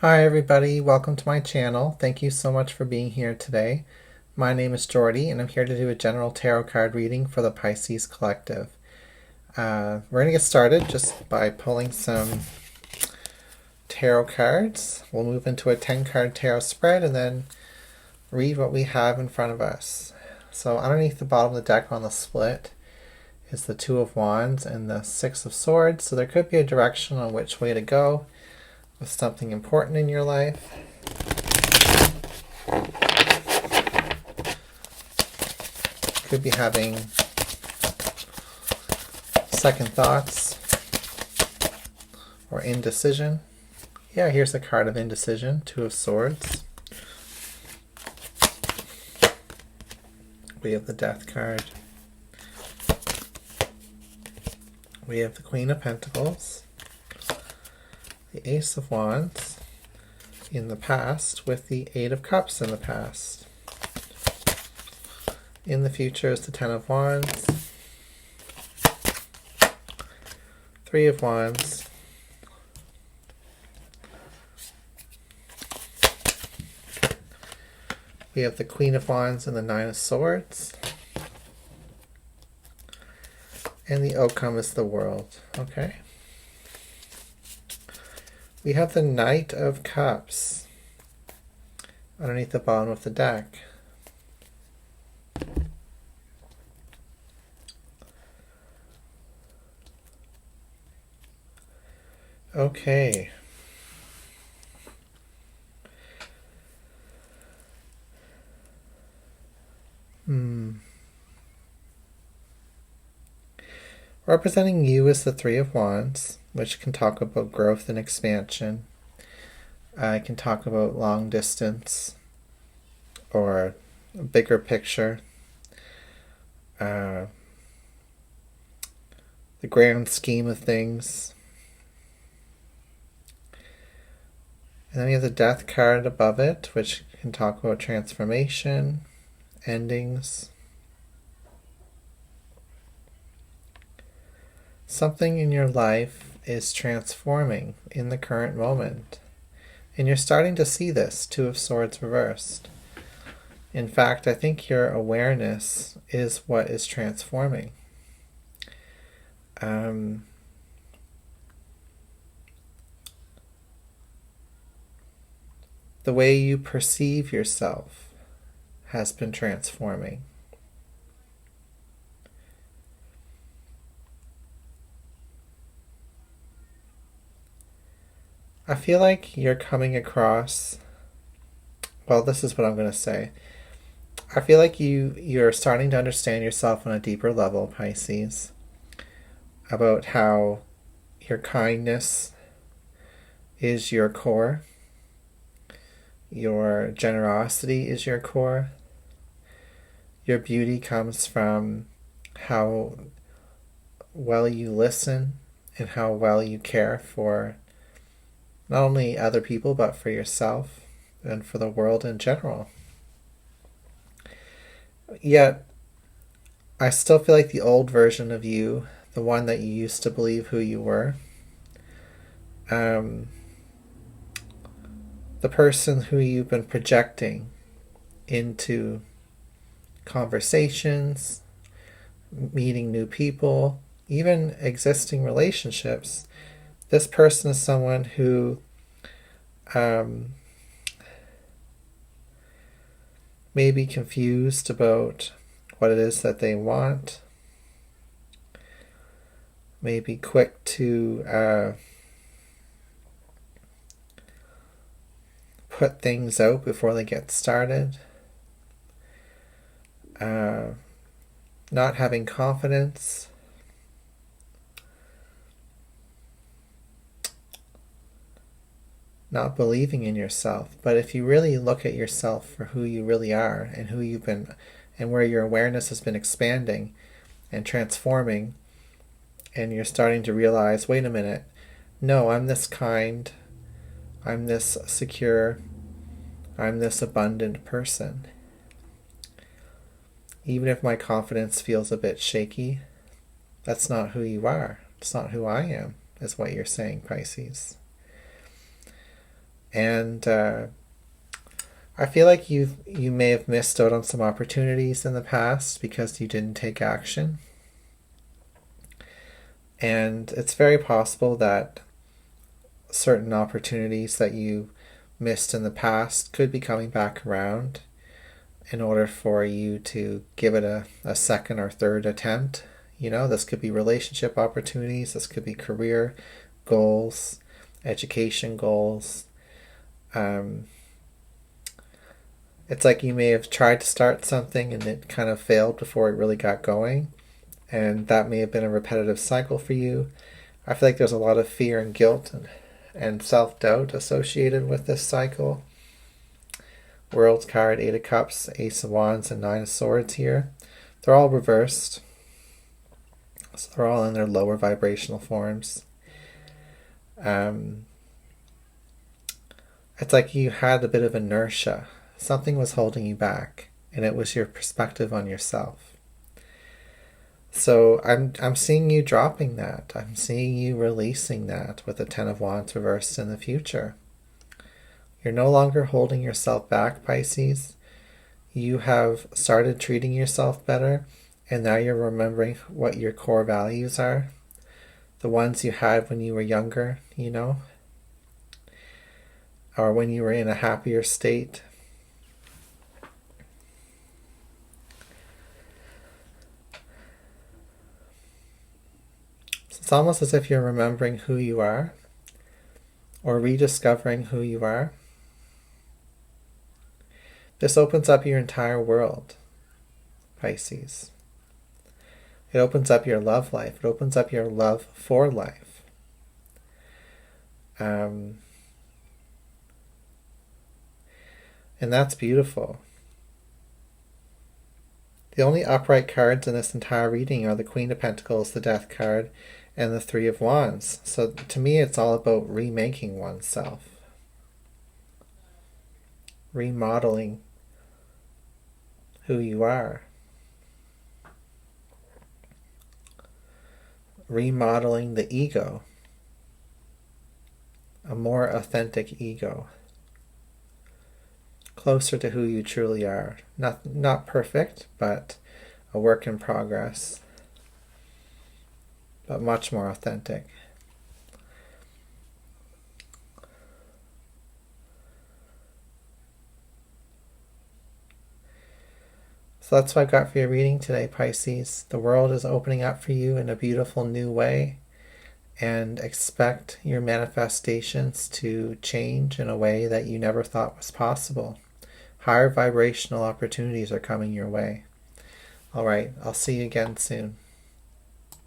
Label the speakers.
Speaker 1: Hi everybody, welcome to my channel. Thank you so much for being here today. My name is Jordy and I'm here to do a general tarot card reading for the Pisces Collective. We're going to get started just by pulling some tarot cards. We'll move into a 10-card tarot spread and then read what we have in front of us. So underneath the bottom of the deck on the split is the Two of Wands and the Six of Swords. So there could be a direction on which way to go with something important in your life. Could be having second thoughts or indecision. Yeah, here's a card of indecision, Two of Swords. We have the Death card. We have the Queen of Pentacles. The Ace of Wands in the past with the Eight of Cups in the past. In the future is the Ten of Wands. Three of Wands. We have the Queen of Wands and the Nine of Swords. And the outcome is the World. Okay. We have the Knight of Cups underneath the bottom of the deck. Okay. Representing you is the Three of Wands, which can talk about growth and expansion. I can talk about long distance or a bigger picture. The grand scheme of things. And then we have the Death card above it, which can talk about transformation, endings. Something in your life is transforming in the current moment. And you're starting to see this, Two of Swords reversed. In fact, I think your awareness is what is transforming. The way you perceive yourself has been transforming. I feel like you're coming across, well, this is what I'm going to say. I feel like you're starting to understand yourself on a deeper level, Pisces, about how your kindness is your core, your generosity is your core, your beauty comes from how well you listen and how well you care for not only other people, but for yourself and for the world in general. Yet, I still feel like the old version of you, the one that you used to believe who you were, the person who you've been projecting into conversations, meeting new people, even existing relationships, this person is someone who may be confused about what it is that they want, may be quick to put things out before they get started, not having confidence, not believing in yourself. But if you really look at yourself for who you really are and who you've been and where your awareness has been expanding and transforming, and you're starting to realize, wait a minute, no, I'm this kind, I'm this secure, I'm this abundant person. Even if my confidence feels a bit shaky, that's not who you are. It's not who I am, is what you're saying, Pisces. And I feel like you may have missed out on some opportunities in the past because you didn't take action. And it's very possible that certain opportunities that you missed in the past could be coming back around in order for you to give it a second or third attempt. You know, this could be relationship opportunities, this could be career goals, education goals. It's like you may have tried to start something and it kind of failed before it really got going. And that may have been a repetitive cycle for you. I feel like there's a lot of fear and guilt and self-doubt associated with this cycle. World's card, 8 of Cups, Ace of Wands, and 9 of Swords here. They're all reversed. So they're all in their lower vibrational forms. It's like you had a bit of inertia. Something was holding you back, and it was your perspective on yourself. So I'm seeing you dropping that. I'm seeing you releasing that with the 10 of Wands reversed in the future. You're no longer holding yourself back, Pisces. You have started treating yourself better, and now you're remembering what your core values are. The ones you had when you were younger, you know, or when you were in a happier state. It's almost as if you're remembering who you are or rediscovering who you are. This opens up your entire world, Pisces. It opens up your love life. It opens up your love for life. And that's beautiful. The only upright cards in this entire reading are the Queen of Pentacles, the Death card, and the 3 of Wands. So to me, it's all about remaking oneself. Remodeling who you are. Remodeling the ego. A more authentic ego. Closer to who you truly are. Not perfect, but a work in progress. But much more authentic. So that's what I've got for your reading today, Pisces. The world is opening up for you in a beautiful new way, and expect your manifestations to change in a way that you never thought was possible. Higher vibrational opportunities are coming your way. All right, I'll see you again soon.